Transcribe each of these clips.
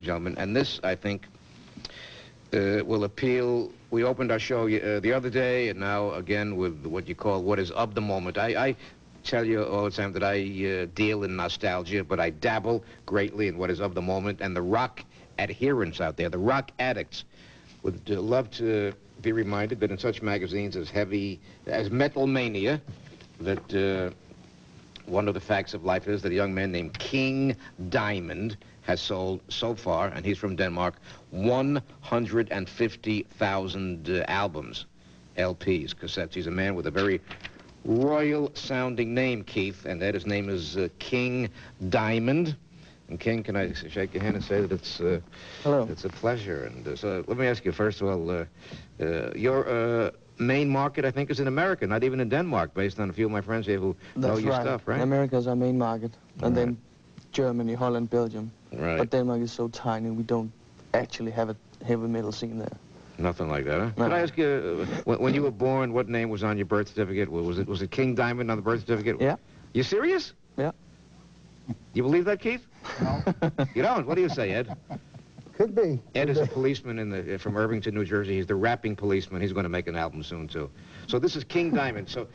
gentlemen, and this, I think, will appeal. We opened our show the other day, and now again with what you call what is of the moment. I tell you all the time that I deal in nostalgia, but I dabble greatly in what is of the moment, and the rock adherents out there, the rock addicts, would love to be reminded that in such magazines as Metal Mania, that one of the facts of life is that a young man named King Diamond has sold so far, and he's from Denmark, 150,000 albums, LPs, cassettes. He's a man with a very royal-sounding name, Keith, and that his name is King Diamond. And King, can I shake your hand and say that it's hello. It's a pleasure. And so let me ask you first of all, your main market, I think, is in America, not even in Denmark, based on a few of my friends here who know your stuff, right? America's our main market, and then Germany, Holland, Belgium. Right. But Denmark is so tiny, we don't actually have a heavy metal scene there. Nothing like that, huh? No. Could I ask you, when you were born, what name was on your birth certificate? Was it King Diamond on the birth certificate? Yeah. You serious? Yeah. You believe that, Keith? No. You don't? What do you say, Ed? Could be. Ed is a policeman from Irvington, New Jersey. He's the rapping policeman. He's going to make an album soon, too. So this is King Diamond. So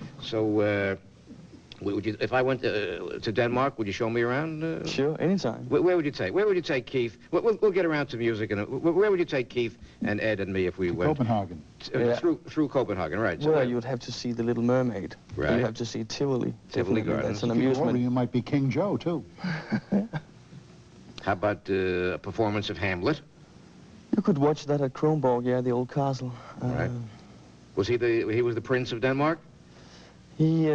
would you, if I went to Denmark, would you show me around? Sure, anytime. Where would you take? Where would you take Keith? We'll get around to music, and where would you take Keith and Ed and me if we went? Copenhagen. Through Copenhagen, right? Well, you would have to see the Little Mermaid. Right. You have to see Tivoli. Tivoli Gardens. That's an If you go over, amusement. you might be King Joe, too. How about a performance of Hamlet? You could watch that at Kronborg, yeah, the old castle. Right. Was he was the Prince of Denmark? He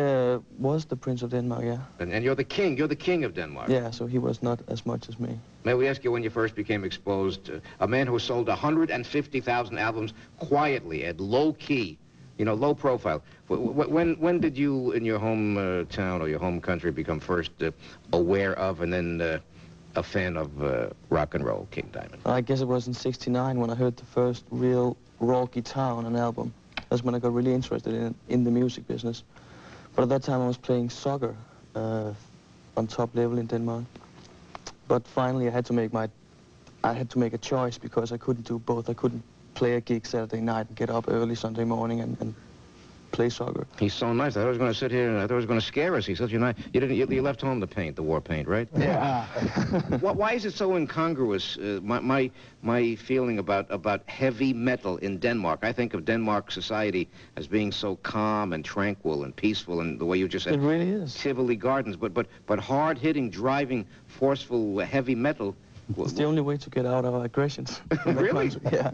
was the Prince of Denmark, yeah. And you're the king of Denmark. Yeah, so he was not as much as me. May we ask you when you first became exposed, a man who sold 150,000 albums quietly, at low key, you know, low profile. When did you, in your home town or your home country, become first aware of and then a fan of rock and roll, King Diamond? I guess it was in '69 when I heard the first real raw guitar on an album. That's when I got really interested in the music business. But at that time I was playing soccer on top level in Denmark. But finally I had to make a choice because I couldn't do both. I couldn't play a gig Saturday night and get up early Sunday morning and play soccer. He's so nice. I thought he was going to sit here and I thought he was going to scare us. He's such a nice... You left home to paint, the war paint, right? Yeah. Why is it so incongruous, my feeling about heavy metal in Denmark? I think of Denmark society as being so calm and tranquil and peaceful, and the way you just said... It really is. Tivoli Gardens, but hard-hitting, driving, forceful, heavy metal... It's the only way to get out of our aggressions. Really? Yeah.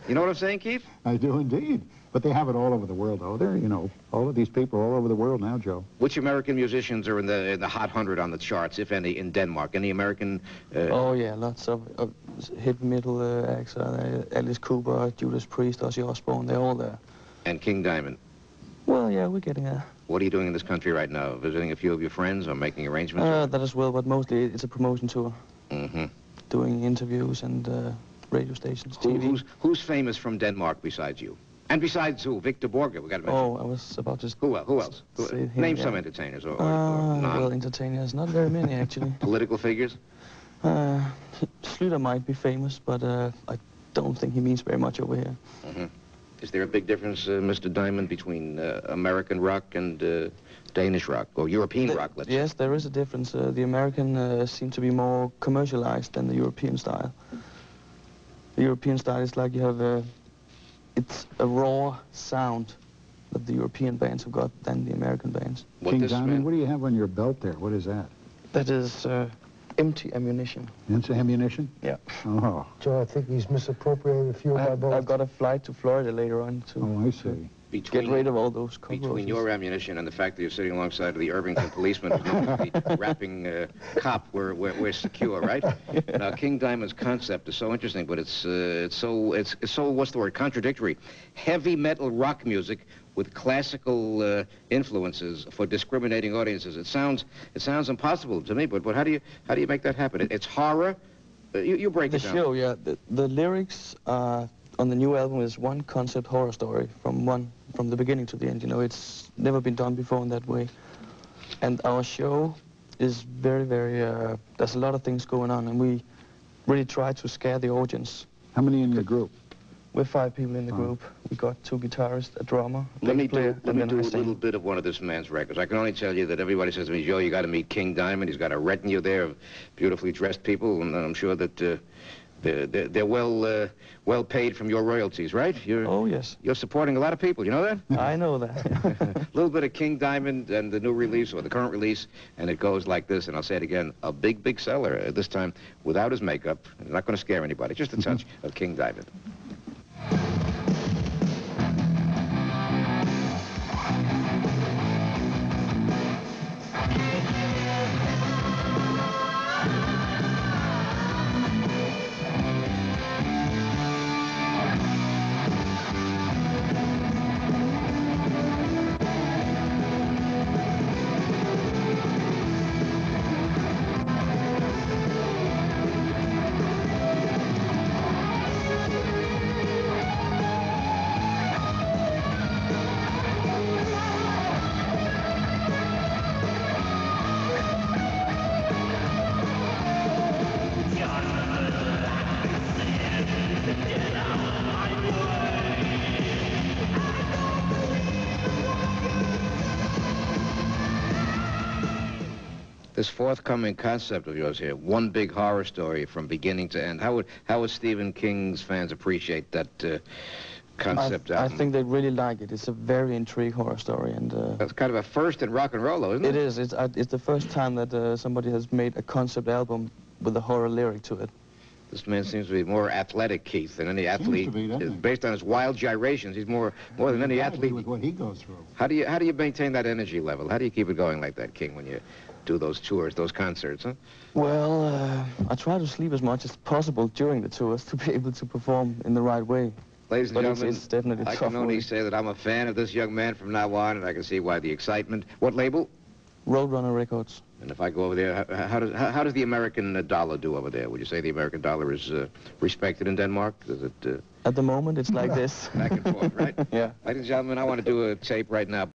You know what I'm saying, Keith? I do indeed. But they have it all over the world, though. They're, you know, all of these people are all over the world now, Joe. Which American musicians are in the Hot 100 on the charts, if any, in Denmark? Any American... Oh, yeah, lots of heavy metal acts. Alice Cooper, Judas Priest, Ozzy Osbourne, they're all there. And King Diamond? Well, yeah, we're getting there. What are you doing in this country right now? Visiting a few of your friends or making arrangements? That as well, but mostly it's a promotion tour. Mm-hmm. Doing interviews and radio stations, TV. Who's famous from Denmark besides you? And besides who? Victor Borge, we got to mention. Oh, I was about to... Who else? Name some entertainers or non. Well, entertainers, not very many, actually. Political figures? Sluter might be famous, but I don't think he means very much over here. Mm-hmm. Is there a big difference, Mr. Diamond, between American rock and Danish rock, or European rock, let's say? Yes, there is a difference. The American seem to be more commercialized than the European style. The European style is like you have it's a raw sound that the European bands have got than the American bands. King Diamond, what do you have on your belt there? What is that? That is empty ammunition. Empty ammunition? Yeah. Oh. Joe, I think he's misappropriated a few of my bullets. I've got a flight to Florida later on to Oh, I see. get rid of all those cockroaches. Between your ammunition and the fact that you're sitting alongside of the Irvington policeman who's known to be rapping cop, we're secure, right? Yeah. Now, King Diamond's concept is so interesting, but it's so what's the word? Contradictory. Heavy metal rock music with classical influences for discriminating audiences. It sounds impossible to me, but how do you make that happen? It's horror. You break it down. The show, yeah. The lyrics on the new album is one concept horror story from the beginning to the end. You know, it's never been done before in that way. And our show is very, very, there's a lot of things going on, and we really try to scare the audience. How many in your group? We're 5 people in the group. We got 2 guitarists, a drummer, a Let bass me player, do and then a I sing. little bit of one of this man's records. I can only tell you that everybody says to me, Joe, you got to meet King Diamond. He's got a retinue there of beautifully dressed people, and I'm sure that they're well paid from your royalties, right? Oh, yes. You're supporting a lot of people, you know that? I know that. A little bit of King Diamond and the new release, or the current release, and it goes like this, and I'll say it again, a big, big seller, this time without his makeup. I'm not going to scare anybody, just a touch of King Diamond. This forthcoming concept of yours here, one big horror story from beginning to end. How would Stephen King's fans appreciate that concept I album? think they really like it. It's a very intriguing horror story, and That's kind of a first in rock and roll, though, isn't it? it is. It's the first time that somebody has made a concept album with a horror lyric to it. This man seems to be more athletic, Keith, than any athlete. to be, doesn't he? Based on his wild gyrations, he's more than any athlete. With what he goes through. How do you maintain that energy level? How do you keep it going like that, King, when you do those tours, those concerts, huh? Well, I try to sleep as much as possible during the tours to be able to perform in the right way. Ladies and But gentlemen, it's definitely I tough can only work. say that I'm a fan of this young man from now on, and I can see why the excitement. What label? Roadrunner Records. And if I go over there, how does the American dollar do over there? Would you say the American dollar is respected in Denmark? Is it At the moment, it's like this. back and forth, right? Yeah. Ladies and gentlemen, I want to do a tape right now.